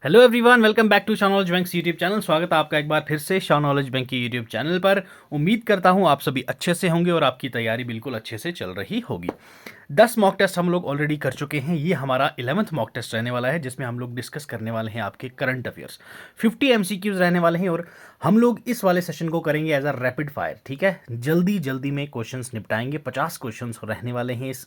Hello everyone, welcome back to Shah knowledge bank YouTube channel. स्वागत है आपका एक बार फिर से शाह नॉलेज बैंक की यूट्यूब चैनल पर। उम्मीद करता हूं आप सभी अच्छे से होंगे और आपकी तैयारी बिल्कुल अच्छे से चल रही होगी। 10 मॉक टेस्ट हम लोग ऑलरेडी कर चुके हैं। ये हमारा 11th मॉक टेस्ट रहने वाला है, जिसमें हम लोग डिस्कस करने वाले हैं आपके करंट अफेयर्स। 50 एमसीक्यूज रहने वाले हैं और हम लोग इस वाले सेशन को करेंगे एज अ रैपिड फायर। ठीक है, जल्दी जल्दी में क्वेश्चंस निपटाएंगे। 50 क्वेश्चंस रहने वाले हैं इस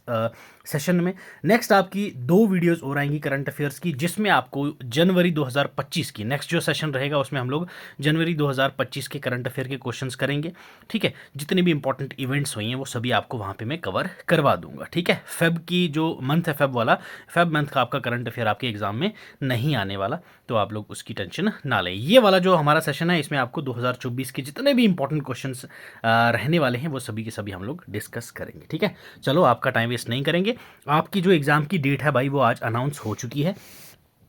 सेशन में। नेक्स्ट आपकी 2 वीडियोस और आएंगी करंट अफेयर्स की, जिसमें आपको जनवरी 2025 की नेक्स्ट जो सेशन रहेगा उसमें हम लोग जनवरी 2025 के करंट अफेयर के क्वेश्चंस करेंगे। ठीक है, जितने भी इंपॉर्टेंट इवेंट्स हुई हैं वो सभी आपको वहाँ पे मैं कवर करवा दूंगा। ठीक है, फेब की जो मंथ है, फेब वाला, फेब मंथ का आपका करंट अफेयर आपके एग्जाम में नहीं आने वाला, तो आप लोग उसकी टेंशन ना लें। ये वाला जो हमारा सेशन है इसमें आपको 2024 के जितने भी इंपॉर्टेंट क्वेश्चंस रहने वाले हैं वो सभी के सभी हम लोग डिस्कस करेंगे। ठीक है, चलो आपका टाइम वेस्ट नहीं करेंगे। आपकी जो एग्ज़ाम की डेट है भाई वो आज अनाउंस हो चुकी है।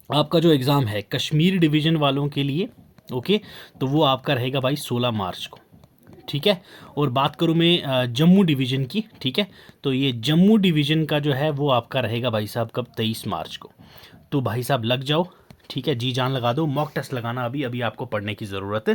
आपका जो एग्ज़ाम है कश्मीर डिवीज़न वालों के लिए, ओके, तो वो आपका रहेगा भाई 16 मार्च को। ठीक है, और बात करूँ मैं जम्मू डिवीज़न की, ठीक है, तो ये जम्मू डिवीज़न का जो है वो आपका रहेगा भाई साहब कब, 23 मार्च को। तो भाई साहब लग जाओ। ठीक है, जी जान लगा दो। मॉक टेस्ट लगाना अभी अभी आपको पढ़ने की ज़रूरत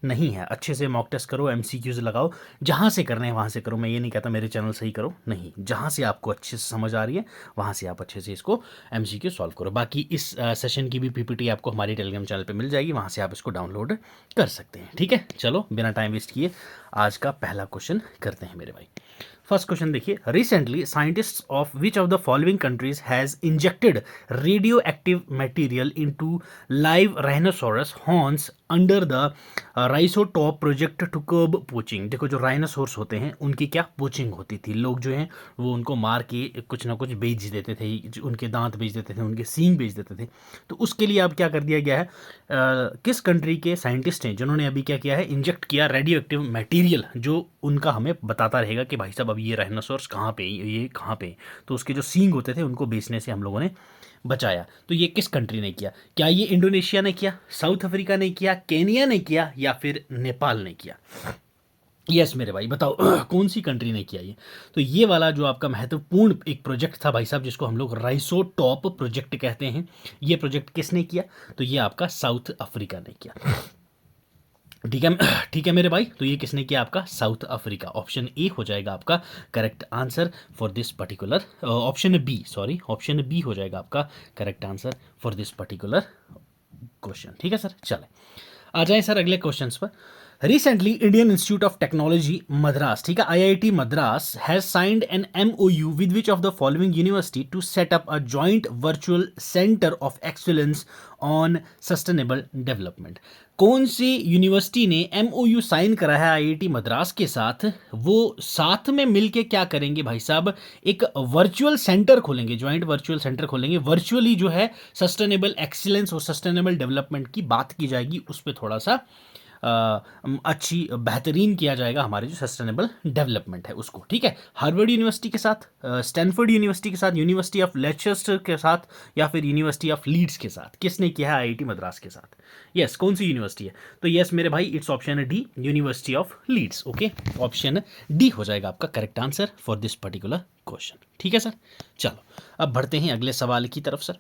नहीं है। अच्छे से मॉक टेस्ट करो, एमसीक्यूज लगाओ, जहाँ से करना है वहाँ से करो। मैं ये नहीं कहता मेरे चैनल से ही करो, नहीं, जहाँ से आपको अच्छे से समझ आ रही है वहाँ से आप अच्छे से इसको एमसीक्यू सॉल्व करो। बाकी इस सेशन की भी पीपीटी आपको हमारे टेलीग्राम चैनल पर मिल जाएगी, वहाँ से आप इसको डाउनलोड कर सकते हैं। ठीक है, चलो बिना टाइम वेस्ट किए आज का पहला क्वेश्चन करते हैं मेरे भाई। फर्स्ट क्वेश्चन देखिए, recently scientists of which of the following countries has injected radio active material into live rhinoceros horns under the Rhisotope project to curb poaching. देखो, जो राइनोसोर्स होते हैं उनकी क्या पोचिंग होती थी, लोग जो हैं वो उनको मार के कुछ ना कुछ बेच देते थे, उनके दांत बेच देते थे, उनके सींग बेच देते थे। तो उसके लिए अब क्या कर दिया गया है, किस कंट्री के साइंटिस्ट हैं जिन्होंने अभी क्या किया है, इंजेक्ट किया रेडियो एक्टिव मटेरियल, जो उनका हमें बताता रहेगा कि भाई साहब अब ये राइनोसोर्स कहाँ पे, ये कहाँ पे। तो उसके जो सींग होते थे उनको बेचने से हम लोगों ने बचाया। तो ये किस कंट्री ने किया? क्या ये इंडोनेशिया ने किया, साउथ अफ्रीका ने किया, केनिया ने किया, या फिर नेपाल ने किया? यस मेरे भाई, बताओ कौन सी कंट्री ने किया ये? तो ये वाला जो आपका महत्वपूर्ण एक प्रोजेक्ट था भाई साहब, जिसको हम लोग राइसोटॉप प्रोजेक्ट कहते हैं, ये प्रोजेक्ट किसने किया? तो ये आपका साउथ अफ्रीका ने किया। ठीक है, ठीक है मेरे भाई, तो ये किसने किया? आपका साउथ अफ्रीका। ऑप्शन ए हो जाएगा आपका correct answer for this particular, option B, sorry, option B हो जाएगा आपका correct answer for this particular question. ठीक है सर, चले आ जाएं सर अगले क्वेश्चंस पर। Recently Indian Institute of Technology Madras, ठीक है, IIT Madras has signed an MOU with which of the following university to set up a joint virtual centre of excellence on sustainable development. कौन सी university ने MOU sign करा है IIT Madras के साथ? वो साथ में मिलके क्या करेंगे भाई साहब, एक वर्चुअल सेंटर खोलेंगे, जॉइंट वर्चुअल सेंटर खोलेंगे। वर्चुअली जो है सस्टेनेबल एक्सीलेंस और सस्टेनेबल डेवलपमेंट की बात की जाएगी, उस पर थोड़ा सा अच्छी बेहतरीन किया जाएगा हमारे जो सस्टेनेबल डेवलपमेंट है उसको। ठीक है, हार्वर्ड यूनिवर्सिटी के साथ, स्टैनफोर्ड यूनिवर्सिटी के साथ, यूनिवर्सिटी ऑफ लेस्चेस्टर के साथ, या फिर यूनिवर्सिटी ऑफ लीड्स के साथ? किसने किया है आईआईटी मद्रास के साथ? यस, कौन सी यूनिवर्सिटी है? तो यस मेरे भाई, it's option D, University of Leeds. Okay, option D हो जाएगा आपका correct answer for this particular question. ठीक है सर, चलो अब बढ़ते हैं अगले सवाल की तरफ sir.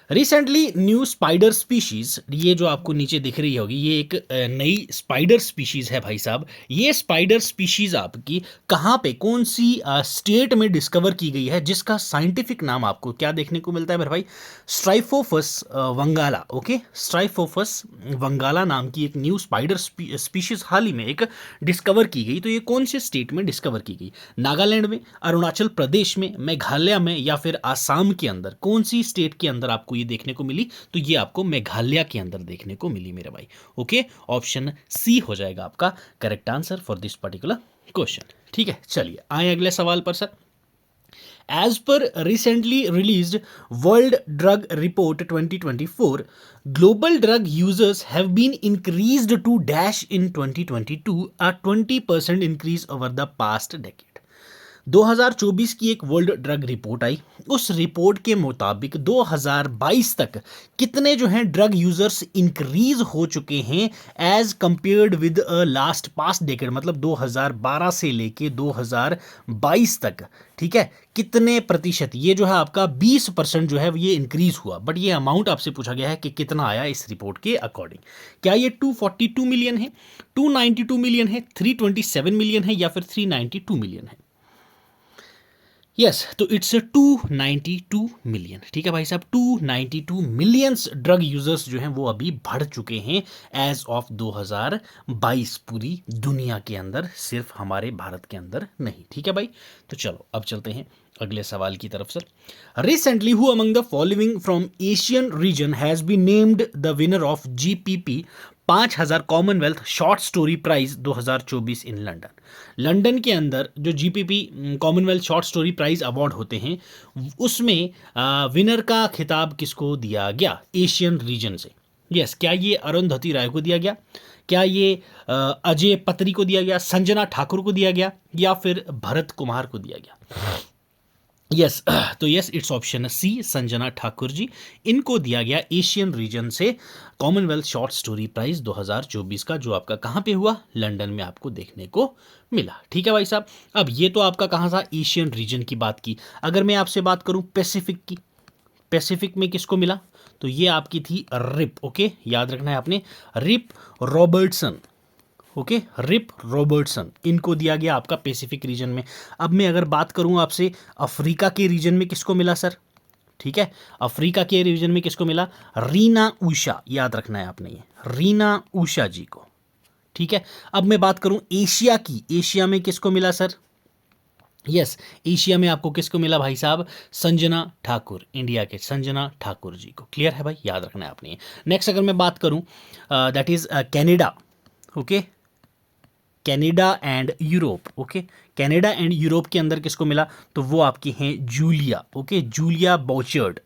Recently new spider species, ये जो आपको नीचे दिख रही होगी, ये एक नई स्पाइडर स्पीशीज है भाई साहब। ये स्पाइडर स्पीशीज आपकी कहाँ पे, कौन सी स्टेट में डिस्कवर की गई है, जिसका साइंटिफिक नाम आपको क्या देखने को मिलता है मेरे भाई? स्ट्राइफोफस वंगाला। ओके, स्ट्राइफोफस वंगाला नाम की एक न्यू स्पाइडर स्पीशीज हाल ही में एक डिस्कवर की गई। तो ये कौन से स्टेट में डिस्कवर की गई? नागालैंड में, अरुणाचल प्रदेश में, मेघालय में, या फिर आसाम के अंदर? कौन सी स्टेट के अंदर आपको ये देखने को मिली? तो ये आपको मेघालय के अंदर देखने को मिली मेरे भाई। ओके, ऑप्शन सी हो जाएगा आपका correct answer for this particular question. ठीक है, चलिए आए अगले सवाल पर sir. As per recently released World Drug Report 2024, global drug users have been increased to dash in 2022, a 20% increase over the past decade. 2024 की एक वर्ल्ड ड्रग रिपोर्ट आई। उस रिपोर्ट के मुताबिक 2022 तक कितने जो हैं ड्रग यूजर्स इंक्रीज हो चुके हैं as compared with last past decade, मतलब 2012 से लेके 2022 तक, ठीक है, कितने प्रतिशत, ये जो है आपका 20% जो है ये इंक्रीज हुआ। बट ये अमाउंट आपसे पूछा गया है कि कितना आया इस रिपोर्ट के अकॉर्डिंग। क्या ये 242 मिलियन है, 292 मिलियन है, 327 मिलियन है, या फिर 392 मिलियन है? यस, तो इट्स 292 मिलियन। ठीक है भाई साहब, 292 मिलियंस ड्रग यूजर्स जो हैं वो अभी बढ़ चुके हैं एज ऑफ 2022 पूरी दुनिया के अंदर, सिर्फ हमारे भारत के अंदर नहीं। ठीक है भाई, तो चलो अब चलते हैं अगले सवाल की तरफ sir. Recently who among the following from Asian region has been named the winner of GPP 5000 Commonwealth short story prize 2024 in London? London के अंदर जो GPP Commonwealth short story prize award होते हैं उसमें विनर का खिताब किसको दिया गया एशियन रीजन से? यस, क्या ये अरुंधति राय को दिया गया, क्या ये अजय पत्री को दिया गया, संजना ठाकुर को दिया गया, या फिर भरत कुमार को दिया गया? यस, तो yes it's option C, Sanjana Thakur ji, इनको दिया गया एशियन रीजन से कॉमनवेल्थ शॉर्ट स्टोरी प्राइज 2024 का, जो आपका कहाँ पे हुआ? लंदन में आपको देखने को मिला। ठीक है भाई साहब, अब ये तो आपका कहाँ था? एशियन रीजन की बात की। अगर मैं आपसे बात करूँ पैसिफिक की, पैसिफिक में किसको मिला? तो ये आपकी थी रिप। ओके, याद रखना है आपने, Rip Robertson. Okay, Rip Robertson, इनको दिया गया आपका पैसिफिक रीजन में। अब मैं अगर बात करूं आपसे अफ्रीका के रीजन में किसको मिला सर? ठीक है, अफ्रीका के रीजन में किसको मिला? रीना उषा, याद रखना है आपने, ये रीना उषा जी को। ठीक है, अब मैं बात करूं एशिया की, एशिया में किसको मिला सर? यस, एशिया में आपको किसको मिला भाई साहब? संजना ठाकुर, इंडिया के संजना ठाकुर जी को। क्लियर है भाई, याद रखना है आपने। नेक्स्ट अगर मैं बात करूं that is Canada. Okay, Canada and Europe. Okay, Canada and Europe के अंदर किसको मिला? तो वो आपकी हैं जूलिया। ओके, जूलिया बोचर्ड,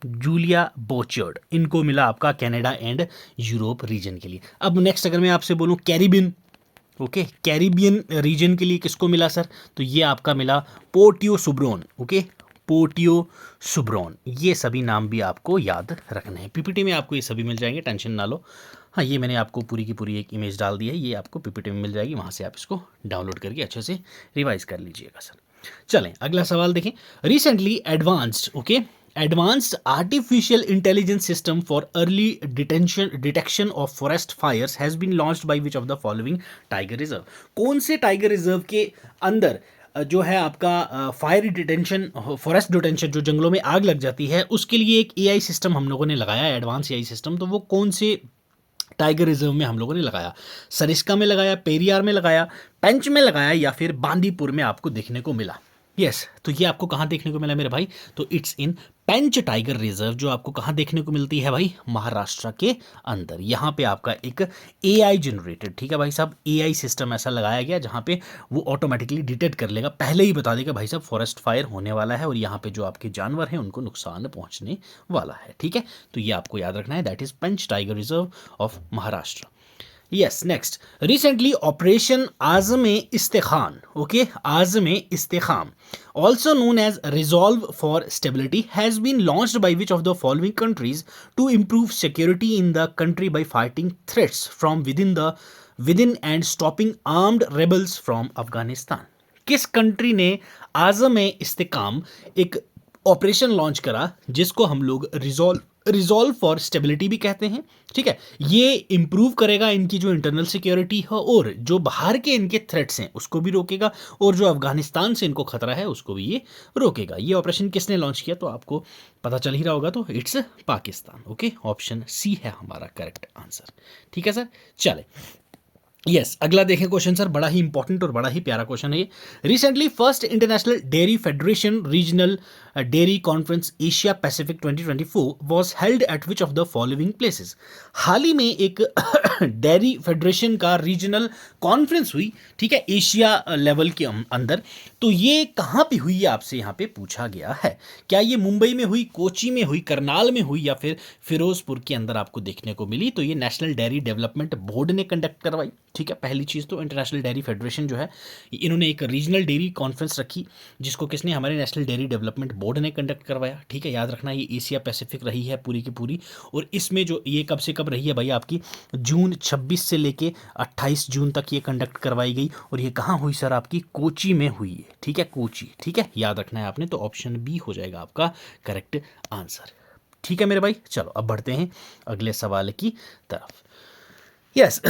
जूलिया बोचर्ड, इनको मिला आपका कनाडा एंड यूरोप रीजन के लिए। अब नेक्स्ट अगर मैं आपसे बोलूं कैरिबियन, ओके, कैरिबियन रीजन के लिए किसको मिला सर? तो ये आपका मिला पोर्टियो सुब्रोन। ओके, पोर्टियो सुब्रोन, ये सभी नाम भी आपको याद रखने हैं। पीपीटी में आपको ये सभी मिल जाएंगे, टेंशन ना लो। हाँ, ये मैंने आपको पूरी की पूरी एक इमेज डाल दी है, ये आपको पीपीटी में मिल जाएगी, वहाँ से आप इसको डाउनलोड करके अच्छे से रिवाइज कर लीजिएगा सर। चलें अगला सवाल देखें। Recently advanced, okay, advanced artificial intelligence system for early detection of forest fires has been launched by which of the following tiger reserve? कौन से टाइगर रिजर्व के अंदर जो है आपका फायर डिटेंशन, फॉरेस्ट डिटेंशन, जो जंगलों में आग लग जाती है उसके लिए एक एआई सिस्टम हम लोगों ने लगाया, एडवांस एआई सिस्टम? तो वो कौन से टाइगर रिजर्व में हम लोगों ने लगाया? सरिस्का में लगाया, पेरियार में लगाया, पेंच में लगाया, या फिर बांदीपुर में आपको देखने को मिला? यस, तो ये आपको कहाँ देखने को मिला मेरे भाई? तो it's in Pench tiger reserve, जो आपको कहाँ देखने को मिलती है भाई? महाराष्ट्र के अंदर। यहाँ पे आपका एक एआई जनरेटेड, ठीक है भाई साहब, एआई सिस्टम ऐसा लगाया गया जहाँ पे वो ऑटोमेटिकली डिटेक्ट कर लेगा, पहले ही बता देगा भाई साहब फॉरेस्ट फायर होने वाला है और यहाँ पे जो आपके जानवर हैं उनको नुकसान पहुँचने वाला है। ठीक है, तो ये आपको याद रखना है, that is Pench tiger reserve of Maharashtra. Yes, next. Recently, Operation Azam-e-Istikhan, okay, Azam-e-Istikhan, also known as Resolve for Stability, has been launched by which of the following countries to improve security in the country by fighting threats from within and stopping armed rebels from Afghanistan? किस country ने आज़म ए इस्तेकाम एक operation launch करा जिसको हम लोग resolve for stability भी कहते हैं? ठीक है, ये इंप्रूव करेगा इनकी जो इंटरनल सिक्योरिटी है और जो बाहर के इनके थ्रेट्स हैं उसको भी रोकेगा, और जो अफगानिस्तान से इनको खतरा है उसको भी ये रोकेगा। ये ऑपरेशन किसने लॉन्च किया? तो आपको पता चल ही रहा होगा, तो it's Pakistan. Okay, option C है हमारा करेक्ट आंसर। ठीक है सर, चले यस, अगला देखें क्वेश्चन सर, बड़ा ही इंपॉर्टेंट और बड़ा ही प्यारा क्वेश्चन है ये। Recently first international dairy federation regional dairy conference Asia Pacific 2024 was held at which of the following places? हाल ही में एक डेयरी फेडरेशन का रीजनल कॉन्फ्रेंस हुई, ठीक है, एशिया लेवल के अंदर। तो ये कहाँ पे हुई आपसे यहाँ पे पूछा गया है। क्या ये मुंबई में हुई, कोची में हुई, करनाल में हुई, या फिर फिरोजपुर के अंदर आपको देखने को मिली? तो ये नेशनल डेयरी डेवलपमेंट बोर्ड ने कंडक्ट करवाई। ठीक है, पहली चीज़ तो इंटरनेशनल डेयरी फेडरेशन जो है, इन्होंने एक रीजनल डेयरी कॉन्फ्रेंस रखी, जिसको किसने, हमारे नेशनल डेयरी डेवलपमेंट बोर्ड ने कंडक्ट करवाया। ठीक है, याद रखना ये एशिया पैसिफिक रही है पूरी की पूरी। और इसमें जो ये कब से कब रही है भाई, आपकी जून 26 से लेके 28 जून तक ये कंडक्ट करवाई गई। और ये कहाँ हुई सर, आपकी कोची में हुई है। ठीक है, कोची। ठीक है, याद रखना है आपने, तो ऑप्शन बी हो जाएगा आपका करेक्ट आंसर। ठीक है मेरे भाई, चलो अब बढ़ते हैं अगले सवाल की तरफ। यस,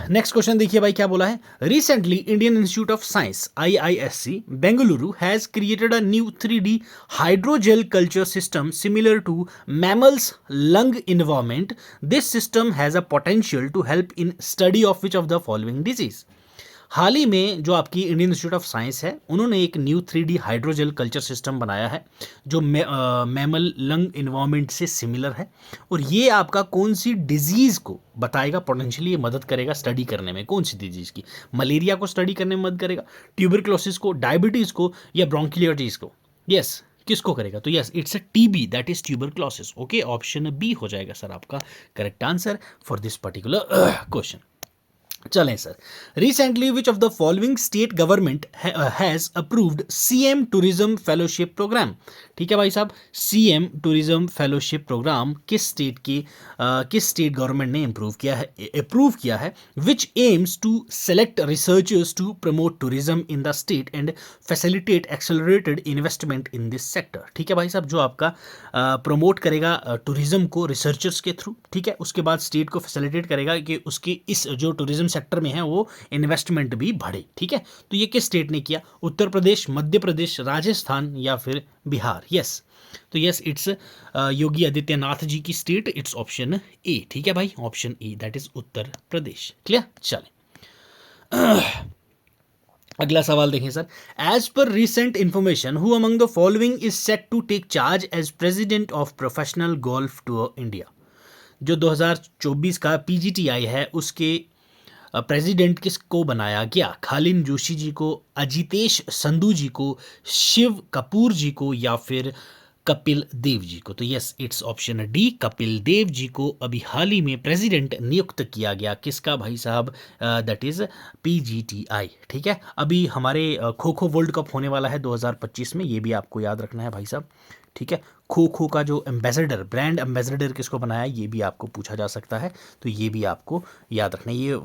नेक्स्ट क्वेश्चन देखिए भाई क्या बोला है। Recently Indian Institute of Science IISc Bengaluru has created a new 3D hydrogel culture system similar to mammals lung environment. This system has a potential to help in study of which of the following disease. हाल ही में जो आपकी Indian Institute of science है, उन्होंने एक new 3D hydrogel culture system बनाया है जो मैमल लंग इन्वायरमेंट से सिमिलर है। और ये आपका कौन सी डिजीज़ को बताएगा, पोटेंशियली ये मदद करेगा स्टडी करने में। कौन सी डिजीज़ की? मलेरिया को स्टडी करने में मदद करेगा, ट्यूबरक्लोसिस को, डायबिटीज़ को, या ब्रोंकियोलिटिस को? यस, किसको करेगा? तो yes, it's a TB, that is tuberculosis. Okay, option B हो जाएगा सर आपका correct answer for this particular question. चलें sir, recently which of the following state government has approved CM tourism fellowship program. ठीक है भाई साहब, CM tourism fellowship program किस state government ने अप्रूव किया है which aims to select researchers to promote tourism in the state and facilitate accelerated investment in this sector. ठीक है भाई साहब, जो आपका प्रमोट करेगा टूरिज्म को रिसर्चर्स के थ्रू। ठीक है, उसके बाद स्टेट को फैसिलिटेट करेगा कि उसके इस जो टूरिज्म सेक्टर में है वो इन्वेस्टमेंट भी बढ़े। ठीक है, तो ये किस स्टेट ने किया? उत्तर प्रदेश, मध्य प्रदेश, राजस्थान या फिर बिहार? यस, तो यस, इट्स योगी आदित्यनाथ जी की स्टेट, इट्स ऑप्शन ए। ठीक है भाई, option A, that is Uttar Pradesh. Clear? चलें अगला सवाल देखें sir. As per recent information who among the following is set to take charge as president of professional golf tour India. जो 2024 का PGTI है उसके प्रेसिडेंट किसको बनाया गया? खालिद जोशी जी को, अजितेश संधू जी को, शिव कपूर जी को, या फिर कपिल देव जी को? तो yes, it's option D, Kapil Dev ji को अभी हाल ही में प्रेसिडेंट नियुक्त किया गया। किसका भाई साहब? That is PGTI। ठीक है, अभी हमारे खो खो वर्ल्ड कप होने वाला है 2025 में, ये भी आपको याद रखना है भाई साहब। ठीक है, खो खो का जो एम्बेसडर, ब्रांड एम्बेसडर किसको बनाया, ये भी आपको पूछा जा सकता है, तो ये भी आपको याद रखना है। ये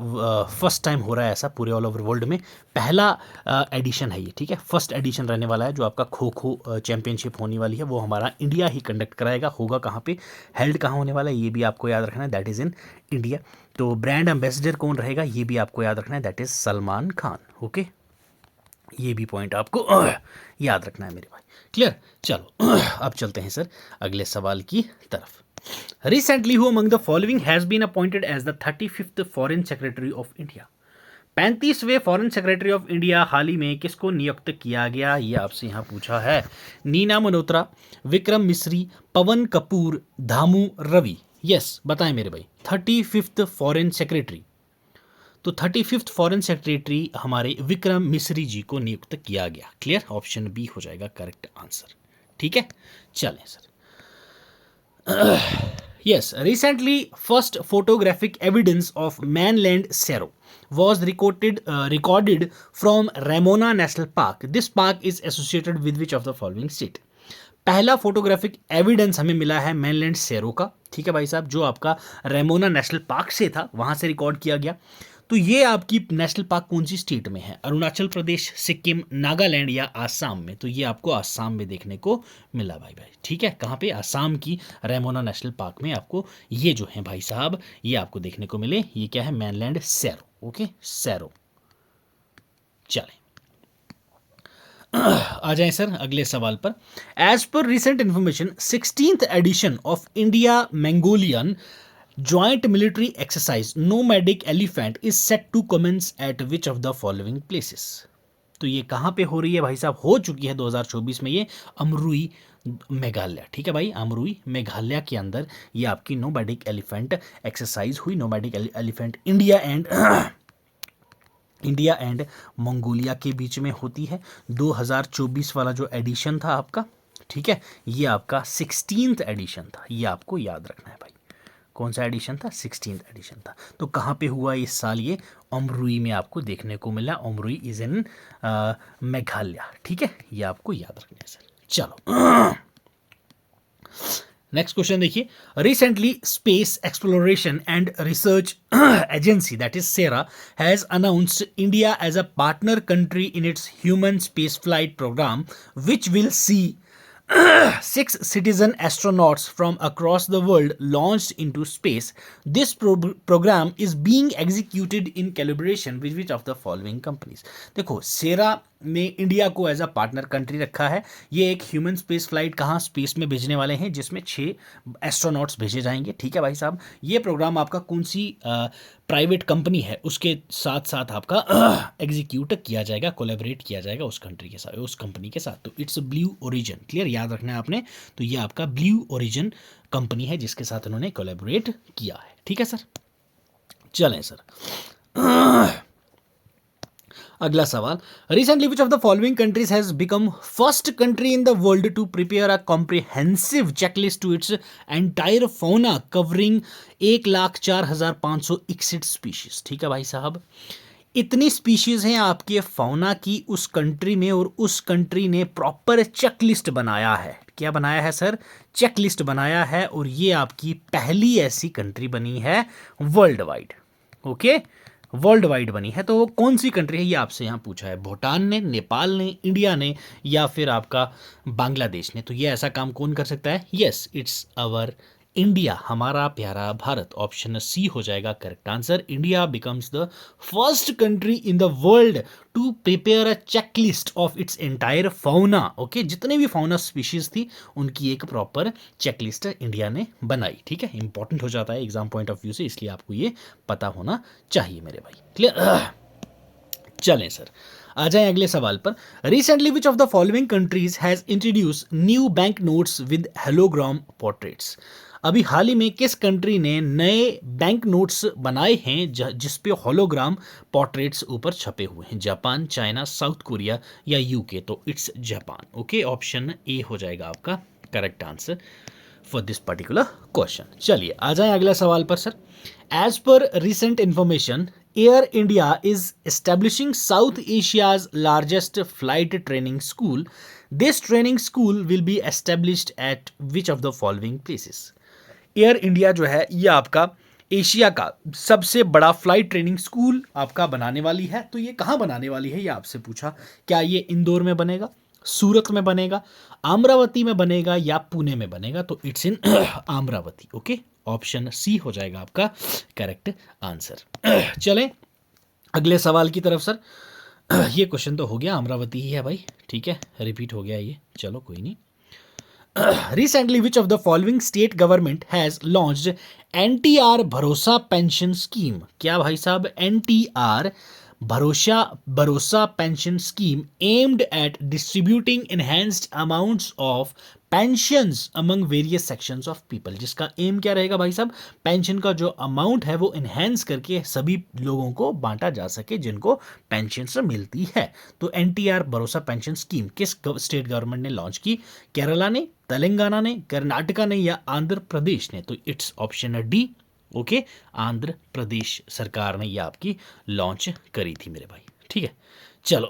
फर्स्ट टाइम हो रहा है ऐसा पूरे ऑल ओवर वर्ल्ड में, पहला एडिशन है ये। ठीक है, फर्स्ट एडिशन रहने वाला है। जो आपका खो खो चैंपियनशिप होने वाली है वो हमारा इंडिया ही कंडक्ट कराएगा। होगा कहाँ पे, हेल्ड कहाँ होने वाला है, ये भी आपको याद रखना है, दैट इज़ इन इंडिया। तो ब्रांड एम्बेसडर कौन रहेगा, ये भी आपको याद रखना है, that is Salman Khan. Okay, ये भी पॉइंट आपको याद रखना है मेरे भाई। क्लियर? चलो अब चलते हैं सर अगले सवाल की तरफ। Recently who among the following has been appointed as the 35th foreign secretary of India. 35वें फॉरेन सेक्रेटरी ऑफ इंडिया हाल ही में किसको नियुक्त किया गया, ये आपसे यहाँ पूछा है। नीना मल्होत्रा, विक्रम मिश्री, पवन कपूर, धामू रवि? यस, बताएं मेरे भाई। 35th फॉरेन सेक्रेटरी, तो 35th फॉरेन सेक्रेटरी हमारे विक्रम मिश्री जी को नियुक्त किया गया। क्लियर? ऑप्शन बी हो जाएगा करेक्ट आंसर। ठीक है, चलें sir. Yes, recently first photographic evidence of mainland serow was recorded from Ramona National Park. This park is associated with which of the following state? पहला फोटोग्राफिक एविडेंस हमें मिला है mainland sero का। ठीक है भाई साहब, जो आपका रेमोना नेशनल पार्क से था, वहां से रिकॉर्ड किया गया। तो ये आपकी नेशनल पार्क कौन सी स्टेट में है? अरुणाचल प्रदेश, सिक्किम, नागालैंड या आसाम में? तो ये आपको आसाम में देखने को मिला भाई। ठीक है, कहाँ पे? आसाम की रेमोना नेशनल पार्क में आपको ये जो है भाई साहब, ये आपको देखने को मिले। ये क्या है? Mainland serow. Okay, serow. चलें आ जाएं सर अगले सवाल पर। As per recent information 16th edition of India Mongolian Joint military exercise nomadic elephant is set to commence at which of the following places? तो ये कहाँ पे हो रही है भाई साहब? हो चुकी है 2024 में ये अमरुई मेघालय। ठीक है भाई, अमरुई मेघालय के अंदर ये आपकी नोमैडिक एलिफेंट एक्सरसाइज हुई। Nomadic elephant India and Mongolia के बीच में होती है। 2024 वाला जो एडिशन था आपका, ठीक है, ये आपका 16th एडिशन था, ये आपको याद रखना है भाई। कौन सा एडिशन था? 16th एडिशन था। तो कहाँ पे हुआ इस साल ये? अमरुई में आपको देखने को मिला। अमरुई इज इन मेघालय, ठीक है, ये आपको याद रखना है सर। चलो नेक्स्ट क्वेश्चन देखिए। Recently space exploration and research agency that is SERA has announced India as a partner country in its human space flight program which will see 6 citizen astronauts from across the world launched into space. This program is being executed in collaboration with which of the following companies? देखो, सेरा ने India को as a partner country रखा है। ये एक human space flight कहाँ space में भेजने वाले हैं, जिसमें 6 एस्ट्रोनॉट्स भेजे जाएंगे, ठीक है भाई साहब। ये प्रोग्राम आपका कौन सी प्राइवेट कंपनी है उसके साथ साथ आपका एग्जीक्यूट किया जाएगा, कोलैबोरेट किया जाएगा उस कंट्री के साथ, उस कंपनी के साथ। तो इट्स ब्लू ओरिजिन, क्लियर, याद रखना है आपने। तो ये आपका ब्लू ओरिजिन कंपनी है जिसके साथ उन्होंने कोलैबोरेट किया है, ठीक है सर। चलें सर अगला सवाल। Recently which of the following countries has become first country in the world to prepare a comprehensive checklist to its entire fauna covering 1,04,561 species, ठीक है भाई साहब। इतनी स्पीशीज हैं आपके फौना की उस कंट्री में, और उस कंट्री ने प्रॉपर चेकलिस्ट बनाया है। क्या बनाया है सर? चेकलिस्ट बनाया है, और ये आपकी पहली ऐसी कंट्री बनी है world wide, okay, world wide बनी है। तो वो कौन सी कंट्री है ये आपसे यहाँ पूछा है। भूटान ने, नेपाल ने, इंडिया ने, या फिर आपका बांग्लादेश ने। तो ये ऐसा काम कौन कर सकता है? यस, इट्स अवर इंडिया, हमारा प्यारा भारत। ऑप्शन सी हो जाएगा correct answer. India becomes the first country in the world to prepare a checklist of its entire fauna, okay, जितने भी फौना स्पीशीज थी उनकी एक प्रॉपर चेकलिस्ट इंडिया ने बनाई, ठीक है। इंपॉर्टेंट हो जाता है एग्जाम पॉइंट ऑफ व्यू से, इसलिए आपको ये पता होना चाहिए मेरे भाई, क्लियर। चलें सर, आ जाएं अगले सवाल पर। Recently which of the following countries has introduce new bank notes with hologram portraits? अभी हाल ही में किस कंट्री ने नए बैंक नोट्स बनाए हैं जिसपे होलोग्राम पोर्ट्रेट्स ऊपर छपे हुए हैं? जापान, चाइना, साउथ कोरिया या यूके? तो it's Japan, okay, option A हो जाएगा आपका correct answer for this particular question. चलिए आ जाएं अगला सवाल पर sir. As per recent information, Air India is establishing South Asia's largest flight training school. This training school will be established at which of the following places? Air India जो है ये आपका एशिया का सबसे बड़ा फ्लाइट ट्रेनिंग स्कूल आपका बनाने वाली है। तो ये कहाँ बनाने वाली है ये आपसे पूछा। क्या ये इंदौर में बनेगा, सूरत में बनेगा, अमरावती में बनेगा या पुणे में बनेगा? तो it's in Amaravati, okay, option C हो जाएगा आपका करेक्ट आंसर। चलें अगले सवाल की तरफ सर। ये क्वेश्चन तो हो गया, अमरावती ही है भाई, ठीक है, रिपीट हो गया ये, चलो कोई नहीं। Recently, which of the following state government has launched NTR भरोसा पेंशन स्कीम? क्या भाई साहब? NTR भरोसा pension scheme aimed at distributing enhanced amounts of pensions among various sections of people. जिसका एम क्या रहेगा भाई साहब? पेंशन का जो अमाउंट है वो इन्हेंस करके सभी लोगों को बांटा जा सके जिनको पेंशन से मिलती है। तो NTR भरोसा पेंशन स्कीम किस स्टेट गवर्नमेंट ने लॉन्च की? केरला ने, तेलंगाना ने, कर्नाटका ने या आंध्र प्रदेश ने? तो it's option D, okay, Andhra Pradesh सरकार ने ये आपकी लॉन्च करी थी मेरे भाई, ठीक है। चलो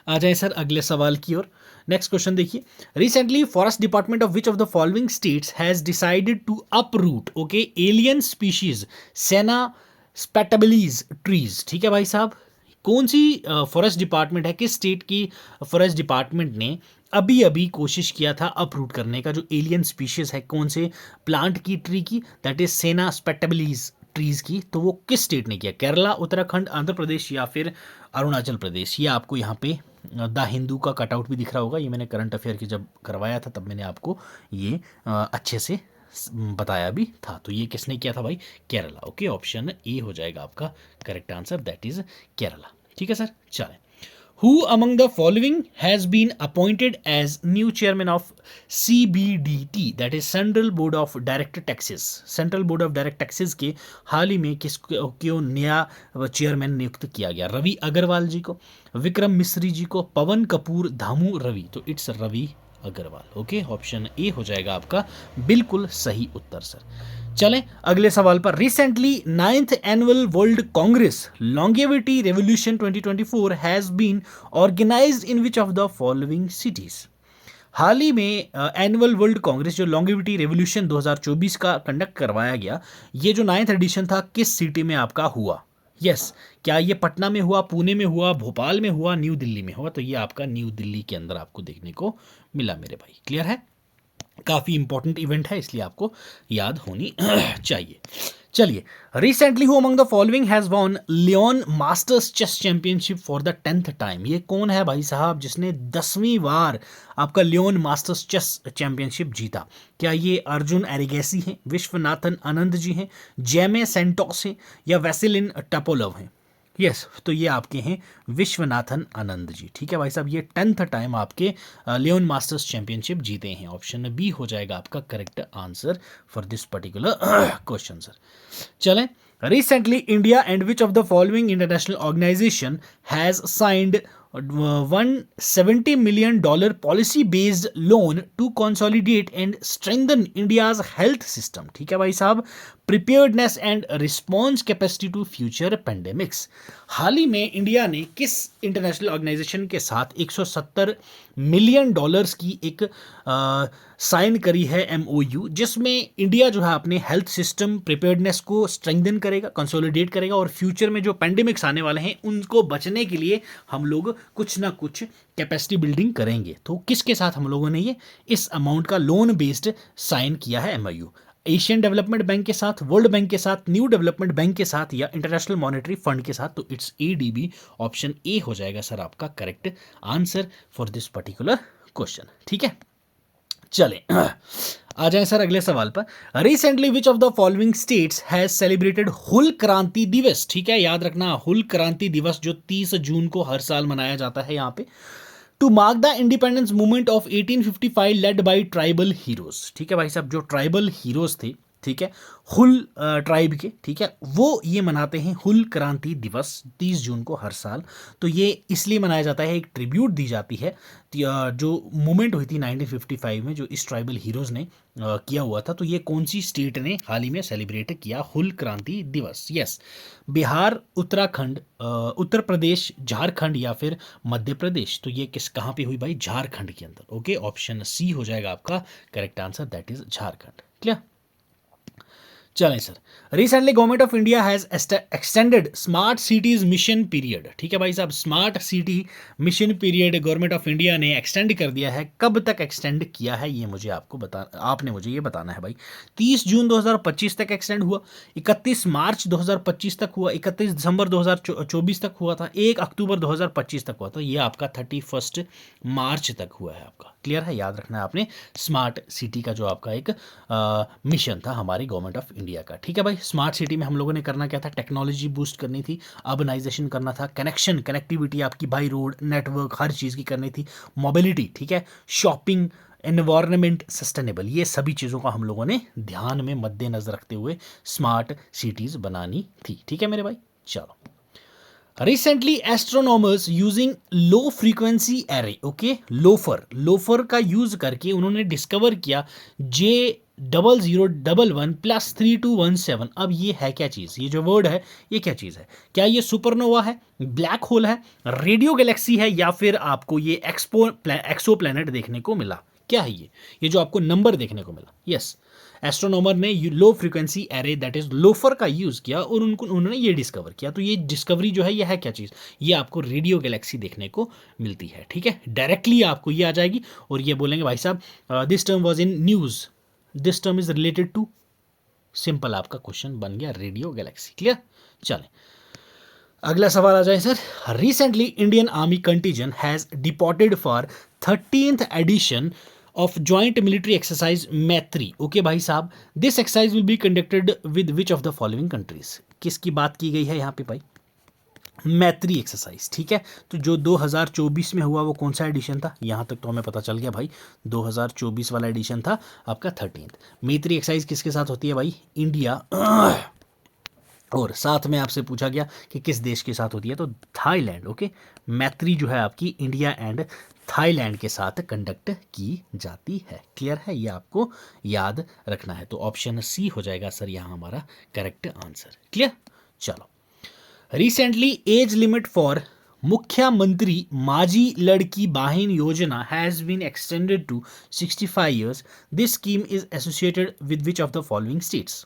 आ जाए सर अगले सवाल की ओर। नेक्स्ट क्वेश्चन देखिए। Recently forest department of which of the following states has decided to uproot, okay, alien species senna spectabilis trees, ठीक है भाई साहब। कौन सी फॉरेस्ट डिपार्टमेंट है, किस स्टेट की फॉरेस्ट डिपार्टमेंट ने अभी अभी कोशिश किया था अपरूट करने का जो एलियन स्पीशीज है कौन से प्लांट की, ट्री की, दैट इज सेना स्पेटेबलीज ट्रीज की? तो वो किस स्टेट ने किया? केरला, उत्तराखंड, आंध्र प्रदेश या फिर अरुणाचल प्रदेश? ये आपको यहाँ पे द हिंदू का कटआउट भी दिख रहा होगा, ये मैंने करंट अफेयर की जब करवाया था तब मैंने आपको ये अच्छे से बताया भी था। तो ये किसने किया था भाई? केरला, ओके, ऑप्शन ए हो जाएगा आपका correct answer, that is Kerala, ठीक है सर। चलें, Who among the following has been appointed as new chairman of CBDT, that is Central Board of Direct Taxes? Central Board of Direct Taxes के हाल ही में क्यों नया चेयरमैन नियुक्त किया गया? रवि अग्रवाल जी को, विक्रम मिश्री जी को, पवन कपूर, धामू रवि? तो it's Ravi Agrawal. Okay, option A हो जाएगा आपका बिल्कुल सही उत्तर सर। चलें अगले सवाल पर। Recently 9th annual world congress longevity revolution 2024 has been organized in which of the following cities. हाल ही में एनुअल वर्ल्ड कांग्रेस जो लॉन्गेविटी रेवोल्यूशन 2024 का कंडक्ट करवाया गया, ये जो 9th एडिशन था किस सिटी में आपका हुआ? यस, क्या ये पटना में हुआ, पुणे में हुआ, भोपाल में हुआ, न्यू दिल्ली में हुआ? तो ये आपका न्यू दिल्ली के अंदर आपको देखने को मिला मेरे भाई। क्लियर है? काफ़ी इंपॉर्टेंट इवेंट है, इसलिए आपको याद होनी चाहिए। चलिए, recently who among the following has won Leon masters chess championship for the 10th time. ये कौन है भाई साहब जिसने 10वीं बार आपका लियोन मास्टर्स चेस चैंपियनशिप जीता? क्या ये अर्जुन एरिगेसी हैं, विश्वनाथन आनंद जी हैं, जेमे सेंटोस हैं, या वैसिलिन टपोलोव हैं? यस, तो ये आपके हैं विश्वनाथन आनंद जी। ठीक है भाई साहब, ये 10th टाइम आपके लियोन मास्टर्स चैंपियनशिप जीते हैं। ऑप्शन बी हो जाएगा आपका correct answer for this particular question sir. चलें, recently India and which of the following international organization has signed $170 million policy based loan to consolidate and strengthen India's health system. ठीक है भाई साहब, preparedness and response capacity to future pandemics. हाल ही में India ने किस इंटरनेशनल ऑर्गेनाइजेशन के साथ $170 मिलियन की एक साइन करी है MOU, जिसमें इंडिया जो है अपने हेल्थ सिस्टम प्रिपेयर्डनेस को स्ट्रेंथन करेगा, कंसोलिडेट करेगा, और फ्यूचर में जो पेंडेमिक्स आने वाले हैं उनको बचने के लिए हम लोग कुछ ना कुछ कैपेसिटी बिल्डिंग करेंगे। तो किसके साथ हम लोगों ने ये इस अमाउंट का लोन बेस्ड साइन किया है MOU? एशियन डेवलपमेंट बैंक के साथ, वर्ल्ड बैंक के साथ, न्यू डेवलपमेंट बैंक के साथ, या इंटरनेशनल मॉनेटरी फंड के साथ? तो इट्स ADB, ऑप्शन ए हो जाएगा सर आपका correct answer for this particular question. ठीक है, चलें आ जाएं सर अगले सवाल पर। Recently which of the following states has celebrated Hul Kranti Diwas. ठीक है, याद रखना, हुल क्रांति दिवस जो 30 जून को हर साल मनाया जाता है यहाँ पे, to mark the independence movement of 1855 led by tribal heroes. ठीक है भाई साहब, जो ट्राइबल हीरोज थे, ठीक है, हुल ट्राइब के, ठीक है, वो ये मनाते हैं हुल क्रांति दिवस 30 जून को हर साल। तो ये इसलिए मनाया जाता है, एक ट्रिब्यूट दी जाती है जो मूवमेंट हुई थी 1955 में, जो इस ट्राइबल हीरोज ने किया हुआ था। तो ये कौन सी स्टेट ने हाल ही में सेलिब्रेट किया हुल क्रांति दिवस? यस, बिहार, उत्तराखंड, उत्तर प्रदेश, झारखंड, या फिर मध्य प्रदेश? तो ये कहाँ पे हुई भाई? झारखंड के अंदर। ओके, ऑप्शन सी हो जाएगा आपका correct answer, that is Jharkhand. Clear? चलें sir, recently government of India has extended smart cities mission period. ठीक है भाई साहब, smart city mission period government of India ने एक्सटेंड कर दिया है। कब तक एक्सटेंड किया है ये मुझे आपने मुझे ये बताना है भाई। 30 जून 2025 तक एक्सटेंड हुआ, 31 मार्च 2025 तक हुआ, 31 दिसंबर 2024 तक हुआ था, 1 अक्टूबर 2025 तक हुआ था, ये आपका 31 मार्च तक हुआ है आपका। क्लियर है? याद रखना है आपने, स्मार्ट सिटी का जो आपका एक मिशन था हमारी गवर्नमेंट ऑफ इंडिया का। ठीक है भाई, स्मार्ट सिटी में हम लोगों ने करना क्या था? टेक्नोलॉजी बूस्ट करनी थी, अर्बनाइजेशन करना था, कनेक्टिविटी आपकी बाई रोड, नेटवर्क, हर चीज़ की करनी थी, मोबिलिटी, ठीक है, शॉपिंग, एनवायरनमेंट, सस्टेनेबल, ये सभी चीज़ों का हम लोगों ने ध्यान में मद्देनजर रखते हुए स्मार्ट सिटीज़ बनानी थी। ठीक है मेरे भाई, चलो। Recently astronomers using low frequency array, okay, loafer का यूज करके उन्होंने डिस्कवर किया J0011 + 3217। अब ये है क्या चीज़? ये जो वर्ड है ये क्या चीज़ है? क्या ये सुपरनोवा है, ब्लैक होल है, रेडियो गैलेक्सी है, या फिर आपको ये एक्सो प्लैनेट देखने को मिला? क्या है ये जो आपको नंबर देखने को मिला? यस, एस्ट्रोनॉमर ने low frequency array that is loafer का यूज किया और उन्होंने ये डिस्कवर किया। तो ये डिस्कवरी जो है ये है क्या चीज़? ये आपको रेडियो गैलेक्सी देखने को मिलती है। ठीक है, डायरेक्टली आपको ये आ जाएगी और ये बोलेंगे भाई साहब this term was in news, this term is related to, simple आपका क्वेश्चन बन गया रेडियो गैलेक्सी। क्लियर? चलें अगला सवाल आ जाए sir. Recently Indian army contingent has deported for 13th edition of joint military exercise Maitree. Okay भाई साहब, this exercise will be conducted with which of the following countries? किसकी बात की गई है यहाँ पे भाई? मैत्री एक्सरसाइज। ठीक है, तो जो 2024 में हुआ वो कौन सा एडिशन था? यहाँ तक तो हमें पता चल गया भाई, 2024 वाला एडिशन था आपका 13th। मैत्री एक्सरसाइज किसके साथ होती है भाई? इंडिया, और साथ में आपसे पूछा गया कि किस देश के साथ होती है, तो थाईलैंड। ओके, मैत्री जो है आपकी इंडिया एंड थाईलैंड के साथ कंडक्ट की जाती है। क्लियर है, ये आपको याद रखना है। तो ऑप्शन सी हो जाएगा सर यहाँ हमारा करेक्ट आंसर। क्लियर। चलो, recently age limit for Mukhyamantri Majhi Ladki Bahin Yojana has been extended to 65 years. This scheme is associated with which of the following states?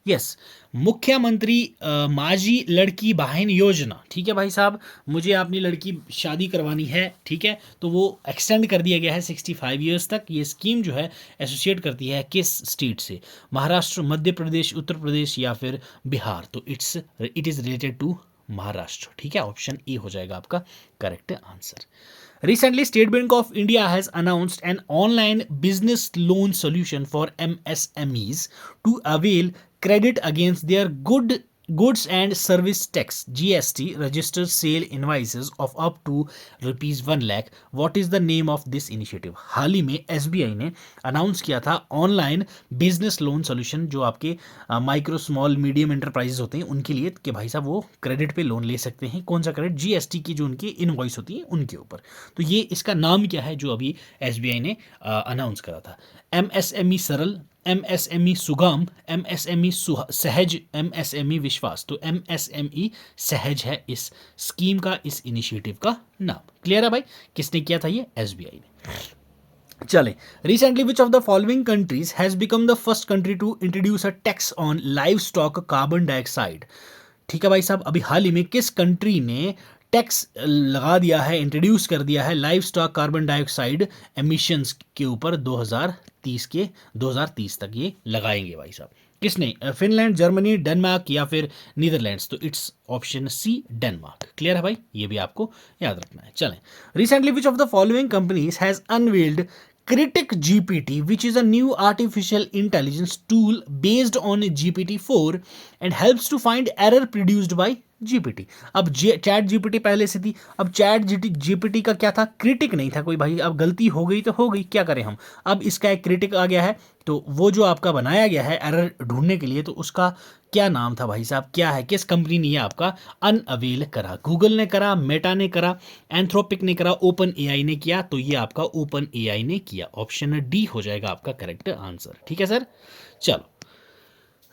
Yes, Mukhyamantri Majhi Ladki Bahin योजना, ठीक है भाई साहब, मुझे अपनी लड़की शादी करवानी है, ठीक है, तो वो एक्सटेंड कर दिया गया है 65 ईयर्स तक। ये स्कीम जो है एसोसिएट करती है किस स्टेट से? महाराष्ट्र, मध्य प्रदेश, उत्तर प्रदेश या फिर बिहार? तो it is related to Maharashtra. ठीक है, ऑप्शन ए हो जाएगा आपका correct answer. Recently, State Bank of India has announced an online business loan solution for MSMEs to avail credit against their goods and service tax (GST) registered sale invoices of up to rupees 1 lakh. What is the name of this initiative? हाल ही में SBI ने announce किया था online business loan solution, जो आपके micro small medium enterprises होते हैं उनके लिए, कि भाई साहब वो क्रेडिट पे लोन ले सकते हैं। कौन सा क्रेडिट? GST की जो उनकी इनवॉइस होती है उनके ऊपर। तो ये इसका नाम क्या है जो अभी SBI ने अनाउंस करा था? MSME सरल, MSME सुगम, MSME सहज, MSME विश्वास। तो MSME सहज है इस स्कीम का, इस इनिशिएटिव का नाम। क्लियर है भाई? किसने किया था ये? SBI ने। चले, recently which of the following countries has become the first country to introduce a tax on livestock carbon dioxide? ठीक है भाई साहब, अभी हाल ही में किस कंट्री ने टैक्स लगा दिया है, इंट्रोड्यूस कर दिया है live stock carbon dioxide emissions के ऊपर? 2030 तक ये लगाएंगे भाई साहब। किसने? फिनलैंड, जर्मनी, डेनमार्क या फिर नीदरलैंड्स? तो it's option C Denmark. Clear है भाई? ये भी आपको याद रखना है। चलें, recently which of the following companies has unveiled Critic GPT, which is a new artificial intelligence tool based on GPT-4 and helps to find error produced by GPT. अब चैट जीपीटी पहले से थी, अब चैट जीपीटी का क्या था? Critic नहीं था कोई भाई, अब गलती हो गई तो हो गई, क्या करें हम। अब इसका एक क्रिटिक आ गया है, तो वो जो आपका बनाया गया है एरर ढूंढने के लिए, तो उसका क्या नाम था भाई साहब? क्या है? किस कंपनी ने ये आपका अनअवेल करा? गूगल ने करा, मेटा ने करा, एंथ्रोपिक ने करा, ओपन एआई ने किया? तो ये आपका ओपन एआई ने किया। ऑप्शन डी हो जाएगा आपका करेक्ट आंसर। ठीक है सर। चलो,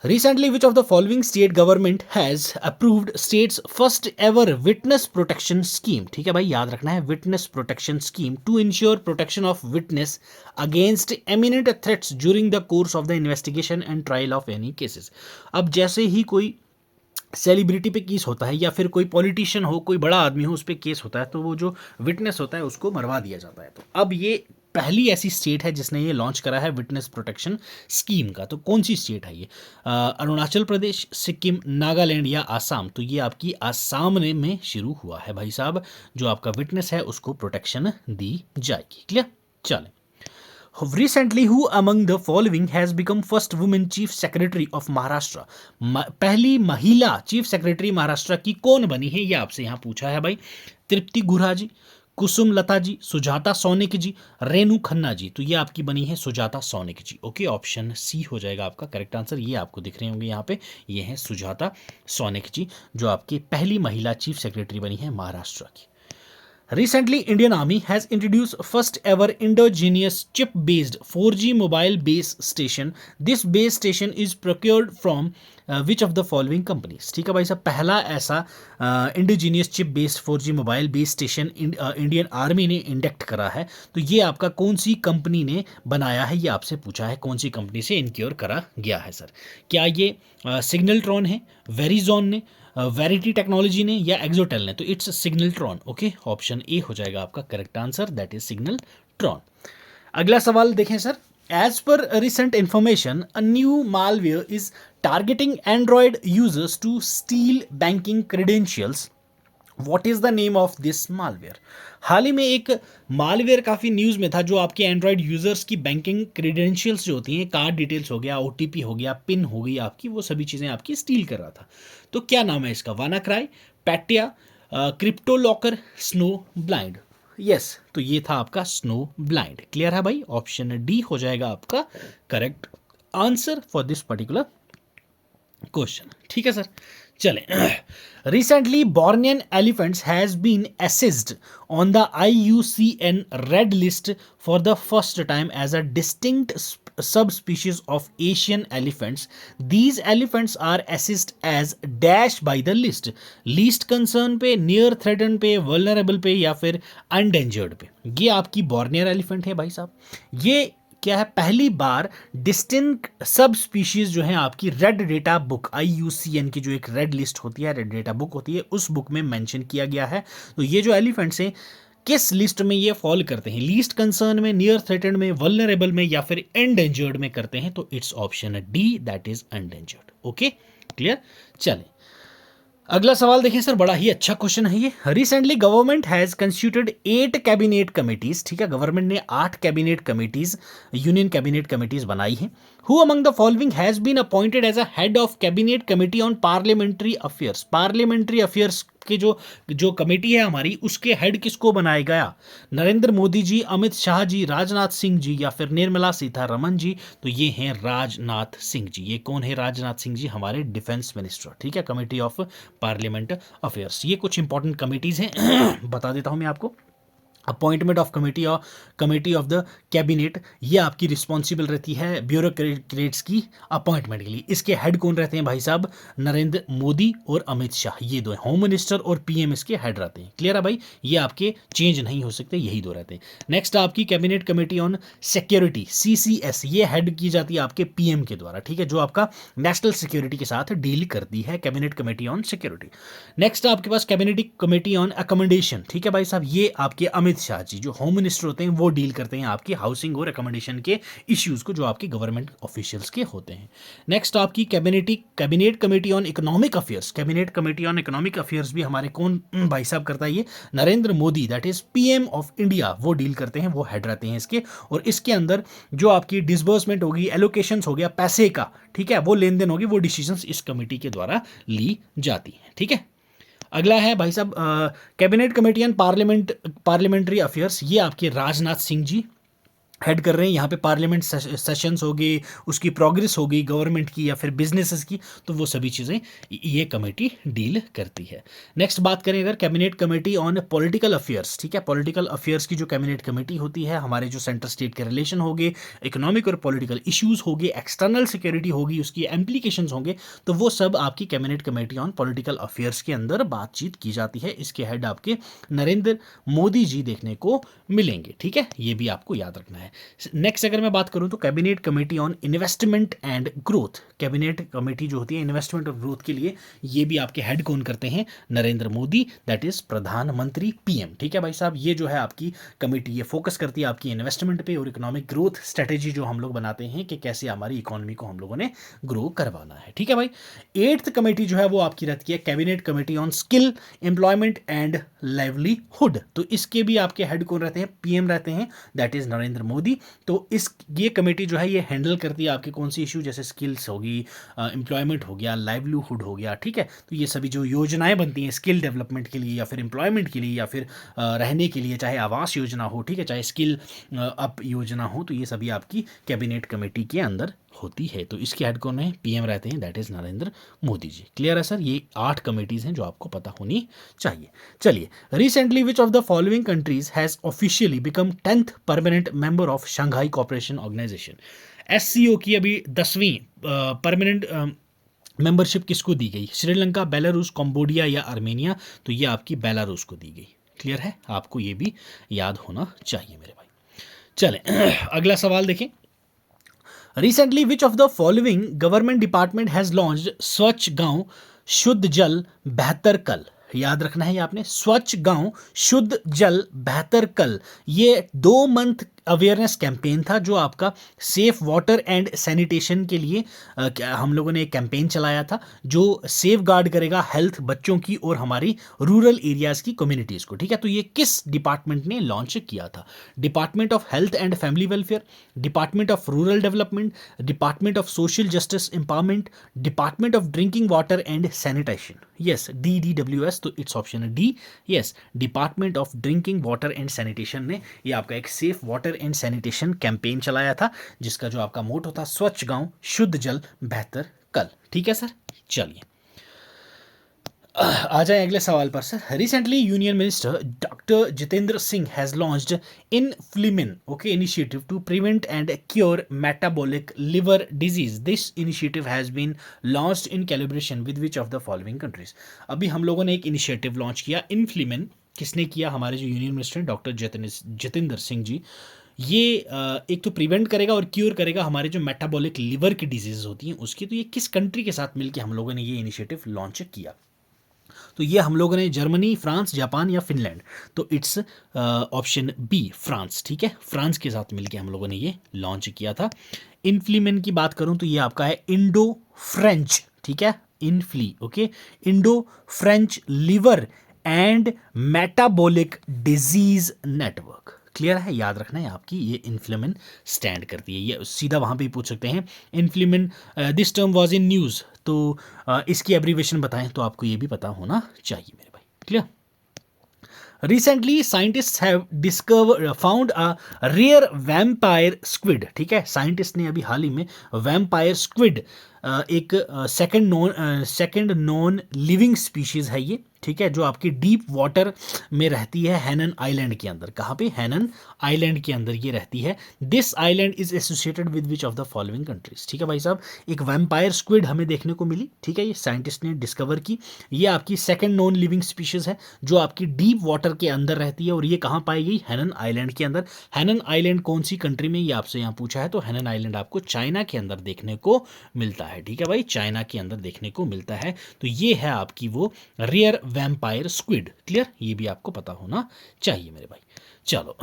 recently which of the following state government has approved state's first ever witness protection scheme? ठीक है भाई, याद रखना है, witness protection scheme to ensure protection of witness against imminent threats during the course of the investigation and trial of any cases. अब जैसे ही कोई celebrity पे केस होता है या फिर कोई पॉलिटिशियन हो, कोई बड़ा आदमी हो, उस पर केस होता है, तो वो जो विटनेस होता है उसको मरवा दिया जाता है। तो अब ये पहली ऐसी स्टेट है जिसने ये लॉन्च करा है विटनेस प्रोटेक्शन स्कीम का। तो कौन सी स्टेट है ये? अरुणाचल प्रदेश, सिक्किम, नागालैंड या आसाम? तो ये आपकी आसाम में शुरू हुआ है भाई साहब, जो आपका विटनेस है उसको प्रोटेक्शन दी जाएगी। क्लियर? चलें, recently who among the following has become first woman chief secretary of Maharashtra? पहली महिला चीफ सेक्रेटरी महाराष्ट्र की कौन बनी है, ये आपसे यहाँ पूछा है भाई। तृप्ति गुहा जी, कुसुम लता जी, सुजाता सोनिक जी, रेणु खन्ना जी? तो ये आपकी बनी है सुजाता सोनिक जी। ओके, ऑप्शन सी हो जाएगा आपका करेक्ट आंसर। ये आपको दिख रहे होंगे यहाँ पे, ये है सुजाता सोनिक जी, जो आपकी पहली महिला चीफ सेक्रेटरी बनी है महाराष्ट्र की। Recently, Indian Army has introduced first ever endogenous chip-based 4G mobile base station. This base station is procured from which of the following companies? ठीक है भाई साहब, पहला ऐसा indigenous chip based 4G mobile base station Indian army ने induct करा है। तो ये आपका कौन सी कंपनी ने बनाया है, ये आपसे पूछा है, कौन सी कंपनी से इनक्योर करा गया है सर? क्या ये सिग्नलट्रॉन है, वेरिजॉन ने, वेरिटी टेक्नोलॉजी ने या एक्सोटेल ने? तो इट्स सिग्नलट्रॉन। ओके, ऑप्शन ए हो जाएगा आपका करेक्ट आंसर, दैट इज सिग्नलट्रॉन। अगला सवाल देखें sir. As per recent information, a new malware is targeting Android users to steal banking credentials. What is the name of this malware? हाल ही में एक malware काफ़ी न्यूज़ में था, जो आपके एंड्रॉयड यूज़र्स की बैंकिंग क्रेडेंशियल्स जो होती हैं, कार्ड डिटेल्स हो गया, OTP हो गया, पिन हो गई आपकी, वो सभी चीज़ें आपकी स्टील कर रहा था। तो क्या नाम है इसका? WannaCry, Petya, crypto locker, snow blind? Yes, तो ये था आपका स्नो ब्लाइंड। क्लियर है भाई? ऑप्शन डी हो जाएगा आपका correct answer for this particular question, ठीक है सर। चलें, recently Bornean elephants has been assessed on the IUCN red list for the first time as a distinct sub species of Asian elephants. These elephants are assessed as dash by the list, least concern पे, near threaten पे, vulnerable पे, या फिर अनडेंजर्ड पे। ये आपकी बॉर्नियर elephant है भाई साहब। ये क्या है, पहली बार डिस्टिंक्ट सब स्पीशीज जो है आपकी रेड डेटा बुक IUCN की जो एक रेड लिस्ट होती है, रेड डेटा बुक होती है, उस बुक में मेंशन किया गया है। तो ये जो एलिफेंट्स हैं किस लिस्ट में ये फॉल करते हैं, लीस्ट कंसर्न में, नियर थ्रेटेंड में, वल्नरेबल में, या फिर एंडेंजर्ड में करते हैं, तो इट्स ऑप्शन है D, that is endangered. Okay, clear. चलें, अगला सवाल देखें सर, बड़ा ही अच्छा क्वेश्चन है ये। Recently government has constituted 8 cabinet committees, ठीक है, गवर्नमेंट ने 8 cabinet committees, union cabinet committees बनाई हैं। Who among the following has been appointed as a head of cabinet committee on parliamentary affairs. Parliamentary affairs की जो committee है हमारी, उसके हेड किसको बनाया गया? नरेंद्र मोदी जी, अमित शाह जी, राजनाथ सिंह जी, या फिर निर्मला सीतारमण जी। तो ये हैं राजनाथ सिंह जी। ये कौन है? राजनाथ सिंह जी, हमारे डिफेंस मिनिस्टर, ठीक है, कमेटी ऑफ पार्लियामेंट अफेयर्स। ये कुछ इंपॉर्टेंट कमिटीज हैं, बता देता हूं मैं आपको। Appointment of committee of the cabinet, ये आपकी रिस्पॉन्सिबल रहती है ब्यूरोक्रेट्स की अपॉइंटमेंट के लिए। इसके हेड कौन रहते हैं भाई साहब? नरेंद्र मोदी और अमित शाह, ये दो, होम मिनिस्टर और PM इसके हेड रहते हैं। क्लियर है भाई, ये आपके चेंज नहीं हो सकते, यही दो रहते हैं। नेक्स्ट आपकी cabinet committee on security, CCS, ये हेड की जाती है आपके PM के द्वारा, ठीक है, जो आपका नेशनल सिक्योरिटी के साथ डील करती है, cabinet committee on security. Next आपके पास कैबिनेट कमेटी ऑन अकोमोडेशन, ठीक है भाई साहब, ये आपके अमित शाह जी जो होम मिनिस्टर होते हैं वो डील करते हैं आपकी हाउसिंग और अकोमोडेशन के इश्यूज को, जो आपके गवर्नमेंट ऑफिशियल्स के होते हैं। नेक्स्ट आपकी cabinet committee on economic affairs, cabinet committee on economic affairs भी हमारे कौन भाई साहब करता है? ये Narendra Modi, that is PM of India, वो डील करते हैं, वो हेड रहते हैं इसके। और इसके अंदर जो आपकी डिसबर्समेंट होगी, एलोकेशंस हो गया पैसे का, ठीक है, वो लेन देन होगी, वो डिसीजंस इस कमेटी के द्वारा ली जाती है, ठीक है। अगला है भाई साहब cabinet committee on parliamentary affairs, ये आपके राजनाथ सिंह जी हेड कर रहे हैं। यहाँ पे पार्लियामेंट सेशंस हो गए, उसकी प्रोग्रेस हो गई गवर्नमेंट की या फिर बिजनेसेस की, तो वो सभी चीज़ें ये कमेटी डील करती है। नेक्स्ट बात करें अगर cabinet committee on political affairs, ठीक है, पॉलिटिकल अफेयर्स की जो कैबिनेट कमेटी होती है, हमारे जो सेंटर स्टेट के रिलेशन हो गए, इकोनॉमिक और पॉलिटिकल इश्यूज हो गए, एक्सटर्नल सिक्योरिटी होगी, उसकी एम्प्लीकेशंस होंगे, तो वो सब आपकी cabinet committee on political affairs के अंदर बातचीत की जाती है। इसके हेड आपके नरेंद्र मोदी जी देखने को मिलेंगे, ठीक है, ये भी आपको याद रखना है। नेक्स्ट अगर मैं बात करूं तो cabinet committee on investment and growth, cabinet committee जो होती है इन्वेस्टमेंट और ग्रोथ के लिए, ये भी आपके हेड कौन करते हैं? नरेंद्र मोदी, दैट इज प्रधानमंत्री PM, ठीक है भाई साहब। ये जो है आपकी कमेटी, ये फोकस करती है आपकी इन्वेस्टमेंट पे और इकोनॉमिक ग्रोथ स्ट्रेटेजी जो हम लोग बनाते हैं कि कैसे हमारी इकोनॉमी को हम लोगों ने ग्रो करवाना है, ठीक है भाई। 8th कमेटी जो है वो आपकी रहती है cabinet committee on skill, employment and livelihood. तो इसके भी आपके हेड कौन रहते हैं? PM रहते हैं, दैट इज नरेंद्र मोदी। तो ये कमेटी जो है ये हैंडल करती है आपके कौन सी इशू, जैसे स्किल्स होगी, एम्प्लॉयमेंट हो गया, लाइवलीहुड हो गया, ठीक है। तो ये सभी जो योजनाएं बनती हैं स्किल डेवलपमेंट के लिए या फिर एम्प्लॉयमेंट के लिए या फिर रहने के लिए, चाहे आवास योजना हो, ठीक है, चाहे स्किल अप योजना हो, तो ये सभी आपकी कैबिनेट कमेटी के अंदर होती है। तो इसके हेड कौन है? PM रहते हैं, that is Narendra Modi ji. Clear है सर, ये 8 कमेटीज हैं जो आपको पता होनी चाहिए। चलिए, recently which of the following countries has officially become 10th permanent member of Shanghai cooperation organisation. SCO की अभी 10वीं परमानेंट मेंबरशिप किसको दी गई? श्रीलंका, बेलारूस, कंबोडिया या आर्मेनिया? तो ये आपकी बेलारूस को दी गई। क्लियर है, आपको ये भी याद होना चाहिए मेरे भाई। चलें अगला सवाल देखें। Recently, which of the following government department has launched स्वच्छ गांव शुद्ध जल बेहतर कल? याद रखना है ये आपने, स्वच्छ गांव शुद्ध जल बेहतर कल। ये 2 मंथ अवेयरनेस कैंपेन था जो आपका सेफ वाटर एंड सैनिटेशन के लिए हम लोगों ने एक कैंपेन चलाया था जो सेफ गार्ड करेगा हेल्थ बच्चों की और हमारी रूरल एरियाज की कम्युनिटीज़ को, ठीक है। तो ये किस डिपार्टमेंट ने लॉन्च किया था? Department of health and family welfare, department of rural development, department of social justice empowerment, department of drinking water and sanitation. Yes, DDWS, तो इट्स ऑप्शन है D. Yes, department of drinking water and sanitation ने ये आपका एक safe water and sanitation campaign चलाया था जिसका जो आपका मोटो था स्वच्छ गांव शुद्ध जल बेहतर कल। ठीक है सर, चलिए आ जाए अगले सवाल पर sir. Recently union minister doctor Jitendra Singh has launched Inflimen okay initiative to prevent and cure metabolic liver disease. This initiative has been launched in calibration with which of the following countries. अभी हम लोगों ने एक इनिशिएटिव लॉन्च किया इनफ्लिमिन। किसने किया? हमारे जो यूनियन मिनिस्टर हैं डॉक्टर जितेंद्र सिंह जी। ये एक तो प्रिवेंट करेगा और क्योर करेगा हमारे जो मेटाबॉलिक लिवर की डिजीज होती हैं उसकी। तो ये किस कंट्री के साथ मिलकर हम लोगों ने ये इनिशिएटिव लॉन्च किया? तो ये हम लोगों ने जर्मनी, फ्रांस, जापान या फिनलैंड। तो इट्स ऑप्शन बी फ्रांस। ठीक है, फ्रांस के साथ मिलके हम लोगों ने ये लॉन्च किया था। इनफ्लीमेन की बात करूं तो ये आपका है इंडो फ्रेंच। ठीक है, इनफ्ली okay, Indo French liver and metabolic disease network. Clear है, याद रखना है आपकी ये इन्फ्लेमेन स्टैंड करती है। ये सीधा वहां पे ही पूछ सकते हैं Inflimen this term was in news. तो इसकी एब्रीवेशन बताएं तो आपको ये भी पता होना चाहिए मेरे भाई। Clear. Recently scientist have found a rare vampire squid. ठीक है, साइंटिस्ट ने अभी हाल ही में वैम्पायर स्क्विड एक सेकंड नॉन लिविंग स्पीशीज है ये। ठीक है, जो आपकी डीप वाटर में रहती है हैनन आइलैंड के अंदर। कहाँ पे? हैनन आइलैंड के अंदर ये रहती है। This island is associated with which of the following countries. ठीक है भाई साहब, एक वैम्पायर स्क्विड हमें देखने को मिली। ठीक है, ये साइंटिस्ट ने डिस्कवर की। ये आपकी सेकंड नॉन लिविंग स्पीशीज है जो आपकी डीप वाटर के अंदर रहती है। और ये कहाँ पाई गई? हैनन आइलैंड के अंदर। हैनन आइलैंड कौन सी कंट्री में, ये आपसे यहाँ पूछा है। तो हैनन आइलैंड आपको चाइना के अंदर देखने को मिलता है। ठीक है भाई, चाइना के अंदर देखने को मिलता है। तो ये है आपकी वो रेयर वैम्पायर स्क्विड। क्लियर, ये भी आपको पता होना चाहिए मेरे भाई। चलो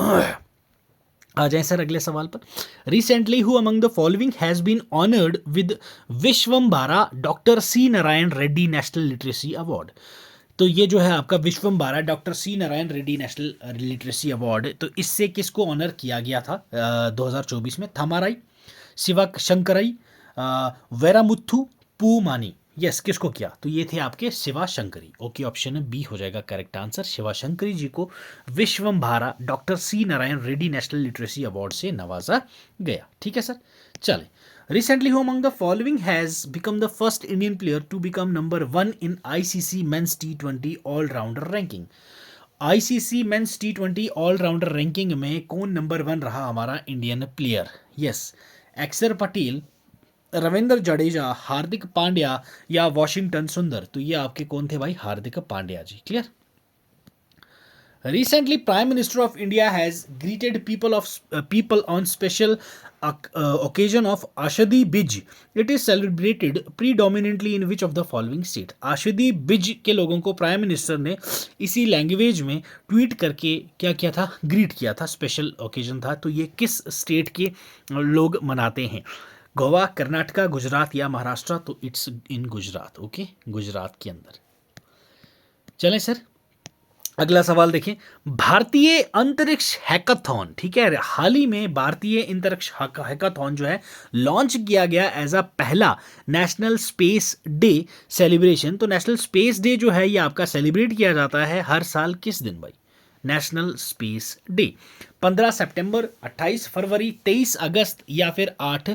आ जाए सर अगले सवाल पर। Recently who among the following has been honoured with Vishwambhara doctor C Narayana Reddy national literacy award. तो ये जो है आपका Vishwambhara doctor C Narayana Reddy national literacy award, तो इससे किसको ऑनर किया गया था 2024 में? थमाराई, शिवा शंकरई, वेरामुथु, पूमानी। यस, किसको किया? तो ये थे आपके Shiva Shankari. Okay, option B हो जाएगा करेक्ट आंसर। शिवा शंकरी जी को Vishwambhara doctor C Narayana Reddy national literacy award से नवाजा गया। ठीक है सर, चले। Recently, who among the following has become the first Indian player to become number 1 in ICC Men's T20 All-Rounder Ranking? ICC Men's T20 All-Rounder Ranking में कौन number 1 रहा हमारा इंडियन प्लेयर? यस, अक्षर पटेल, रविंद्र जडेजा, हार्दिक पांड्या या वॉशिंगटन सुंदर। तो ये आपके कौन थे भाई? हार्दिक पांड्या जी। Clear. Recently, Prime Minister of India has greeted people on special occasion of Ashadi Bij. It is celebrated predominantly in which of the following state? आशुदी बिज के लोगों को प्राइम मिनिस्टर ने इसी लैंग्वेज में ट्वीट करके क्या किया था? ग्रीट किया था, स्पेशल ओकेजन था। तो ये किस स्टेट के लोग मनाते हैं? गोवा, कर्नाटका, गुजरात या महाराष्ट्र? तो it's in Gujarat. Okay, Gujarat के अंदर। चलें सर, अगला सवाल देखें। भारतीय अंतरिक्ष हैकाथॉन, ठीक है, हाल ही में भारतीय अंतरिक्ष हैकाथॉन जो है लॉन्च किया गया एज अ पहला नेशनल स्पेस डे सेलिब्रेशन। तो नेशनल स्पेस डे जो है ये आपका सेलिब्रेट किया जाता है हर साल किस दिन भाई? नेशनल स्पेस डे 15 सितंबर, 28 फरवरी, 23 अगस्त या फिर 8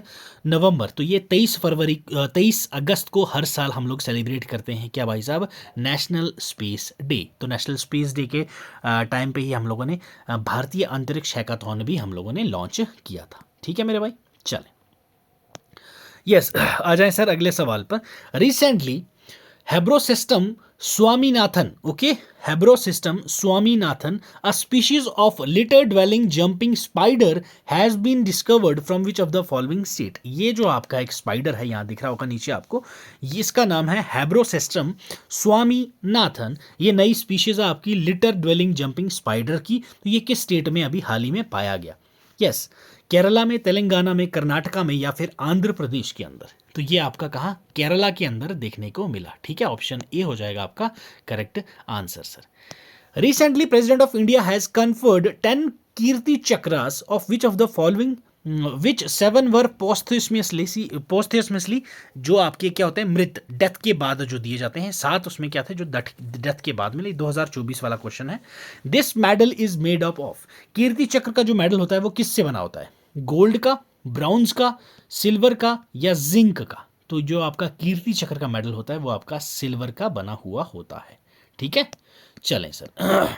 नवंबर। तो ये 23 अगस्त को हर साल हम लोग सेलिब्रेट करते हैं क्या भाई साहब? National space day. तो नेशनल स्पेस डे के टाइम पे ही हम लोगों ने भारतीय अंतरिक्ष हैकाथॉन भी हम लोगों ने लॉन्च किया था। ठीक है मेरे भाई, चलें। यस, आ जाएं सर अगले सवाल पर। रिसेंटली हेब्रोसिस्टम स्वामीनाथन, ओके, हेब्रोसिस्टम Swaminathan, a species of litter dwelling jumping spider has been discovered from which of the following state? ये जो आपका एक स्पाइडर है यहाँ दिख रहा होगा नीचे आपको, ये इसका नाम है हेब्रोसिस्टम स्वामीनाथन। ये नई स्पीशीज है आपकी लिटर ड्वेलिंग जंपिंग स्पाइडर की। तो ये किस स्टेट में अभी हाल ही में पाया गया? यस, केरला में, तेलंगाना में, कर्नाटका में या फिर आंध्र प्रदेश के अंदर। तो ये आपका कहाँ? केरला के अंदर देखने को मिला। ठीक है, ऑप्शन ए हो जाएगा आपका correct answer sir. Recently president of India has conferred 10 Kirti chakras of which of the following which 7 वर पोस्टह्यूमसली, जो आपके क्या होते हैं मृत, डेथ के बाद जो दिए जाते हैं। 7 उसमें क्या थे जो डेथ के बाद मिले। 2024 वाला क्वेश्चन है। This medal is made up of, Kirti Chakra का जो मेडल होता है वो किससे बना होता है? गोल्ड का, ब्राउन्ज का, सिल्वर का या जिंक का? तो जो आपका कीर्ति चक्र का मेडल होता है वो आपका सिल्वर का बना हुआ होता है। ठीक है, चलें sir.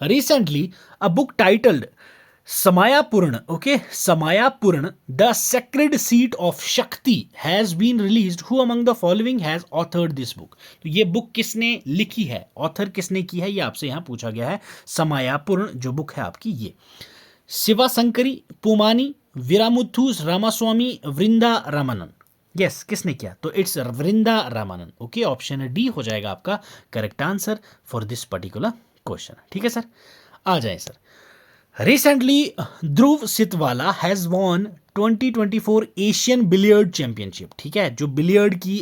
Recently a book titled Samayapurna, okay, Samayapurna, the sacred seat of Shakti, has been released. Who among the following has authored this book? तो ये बुक किसने लिखी है, ऑथर किसने की है, ये आपसे यहाँ पूछा गया है। समायापूर्ण जो बुक है आपकी, ये शिवाशंकरी, पुमानी, वीरामुथुस रामास्वामी, वृंदा रामानन। यस, किसने किया, तो it's Vrinda Ramanan. Okay, option D हो जाएगा आपका correct answer for this particular question. ठीक है सर, आ जाए sir. Recently, Dhruv Sitwala has won 2024 Asian billiard championship. ठीक है, जो बिलियर्ड की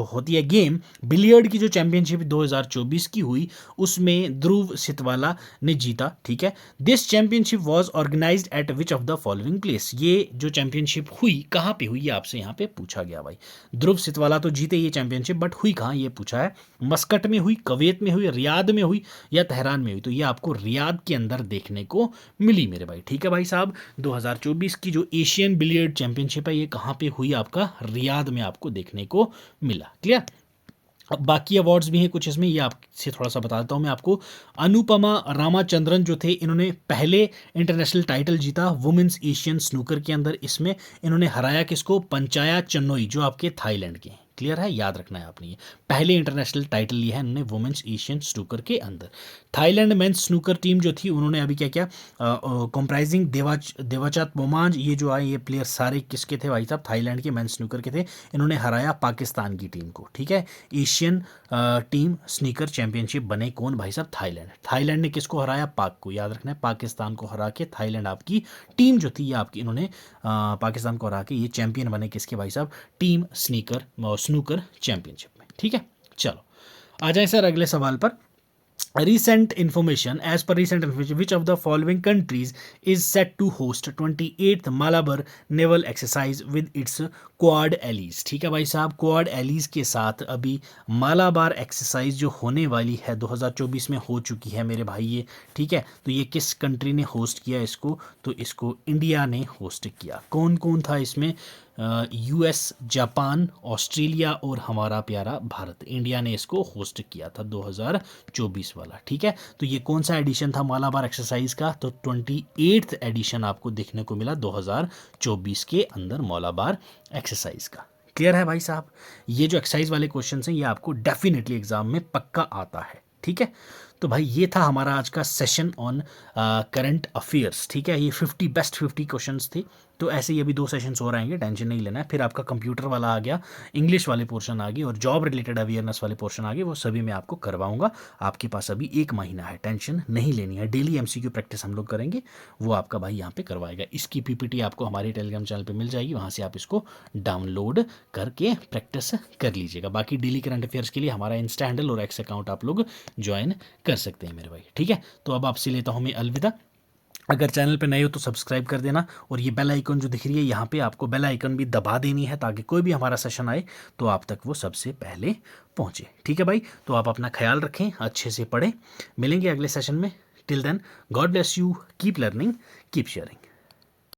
होती है गेम, बिलियर्ड की जो चैंपियनशिप 2024 की हुई उसमें ध्रुव सितवाला ने जीता। ठीक है, this championship was organised at which of the following place. ये जो चैंपियनशिप हुई कहाँ पे हुई, ये आपसे यहाँ पे पूछा गया भाई। ध्रुव सितवाला तो जीते ये चैंपियनशिप, बट हुई कहाँ ये पूछा है। मस्कट में हुई, कुवैत में हुई, रियाद में हुई या तेहरान में हुई। तो ये आपको रियाद के अंदर देखने को मिली मेरे भाई। ठीक है भाई साहब, 2024 की जो एशियन बिलियर्ड चैंपियनशिप है ये कहाँ पे हुई, आपका रियाद में आपको देखने को मिला। क्लियर। अब बाकी अवार्ड्स भी हैं कुछ इसमें, ये आपसे थोड़ा सा बता देता हूँ मैं आपको। अनुपमा रामाचंद्रन जो थे, इन्होंने पहले इंटरनेशनल टाइटल जीता वुमेन्स एशियन स्नूकर के अंदर। इसमें इन्होंने हराया किसको, पंचाया चन्नोई जो आपके थाईलैंड के हैं। क्लियर है, याद रखना है आपने, ये पहले इंटरनेशनल टाइटल लिया है इन्होंने वुमेन्स एशियन स्नूकर के अंदर। थाईलैंड मेंस स्नूकर टीम जो थी उन्होंने अभी क्या किया, कंप्राइजिंग देवाचात मोमांज, ये जो आए ये प्लेयर सारे किसके थे भाई साहब, थाईलैंड के मेंस स्नूकर के थे। इन्होंने हराया पाकिस्तान की टीम को। ठीक है, एशियन टीम स्नीकर चैंपियनशिप बने कौन भाई साहब, थाईलैंड। थाईलैंड ने किसको हराया, पाक को, याद रखना है, पाकिस्तान को हरा के थाईलैंड आपकी टीम जो थी ये आपकी, इन्होंने पाकिस्तान को हरा के ये चैंपियन बने किसके भाई साहब, टीम स्नूकर चैंपियनशिप में। ठीक है, चलो आ जाए सर अगले सवाल पर। Recent information, as per recent information, which of the following countries is set to host 28th Malabar Naval Exercise with its Quad Allies? ठीक है भाई साहब, क्वाड एलीज के साथ अभी मालाबार एक्सरसाइज जो होने वाली है 2024 में हो चुकी है मेरे भाई ये। ठीक है, तो ये किस कंट्री ने होस्ट किया इसको, तो इसको इंडिया ने होस्ट किया। कौन कौन था इसमें, यूएस, जापान, ऑस्ट्रेलिया और हमारा प्यारा भारत। इंडिया ने इसको होस्ट किया था 2024 वाला। ठीक है, तो ये कौन सा एडिशन था मालाबार एक्सरसाइज का, तो 28th एडिशन आपको देखने को मिला 2024 के अंदर मालाबार एक्सरसाइज का। क्लियर है भाई साहब, ये जो एक्सरसाइज वाले क्वेश्चन हैं ये आपको डेफिनेटली एग्जाम में पक्का आता है। ठीक है, तो भाई ये था हमारा आज का सेशन ऑन करंट अफेयर्स। ठीक है, ये 50 बेस्ट 50 क्वेश्चंस थे। तो ऐसे ही अभी 2 सेशंस और आएंगे, टेंशन नहीं लेना है। फिर आपका कंप्यूटर वाला आ गया, इंग्लिश वाले पोर्शन आ गए और जॉब रिलेटेड अवेयरनेस वाले पोर्शन आ गए, वो सभी मैं आपको करवाऊंगा। आपके पास अभी 1 महीना है, टेंशन नहीं लेनी है। डेली एमसीक्यू प्रैक्टिस हम लोग करेंगे, वो आपका भाई यहाँ पे करवाएगा। इसकी पीपीटी आपको हमारे टेलीग्राम चैनल पर मिल जाएगी, वहाँ से आप इसको डाउनलोड करके प्रैक्टिस कर लीजिएगा। बाकी डेली करंट अफेयर्स के लिए हमारा इंस्टा हैंडल और एक्स अकाउंट आप लोग ज्वाइन कर सकते हैं मेरे भाई। ठीक है, तो अब आपसे लेता हूँ मैं अलविदा। अगर चैनल पे नए हो तो सब्सक्राइब कर देना, और ये बेल आइकन जो दिख रही है यहाँ पे आपको बेल आइकन भी दबा देनी है, ताकि कोई भी हमारा सेशन आए तो आप तक वो सबसे पहले पहुँचे। ठीक है भाई, तो आप अपना ख्याल रखें, अच्छे से पढ़ें। मिलेंगे अगले सेशन में। Till then, God bless you, keep learning, keep sharing.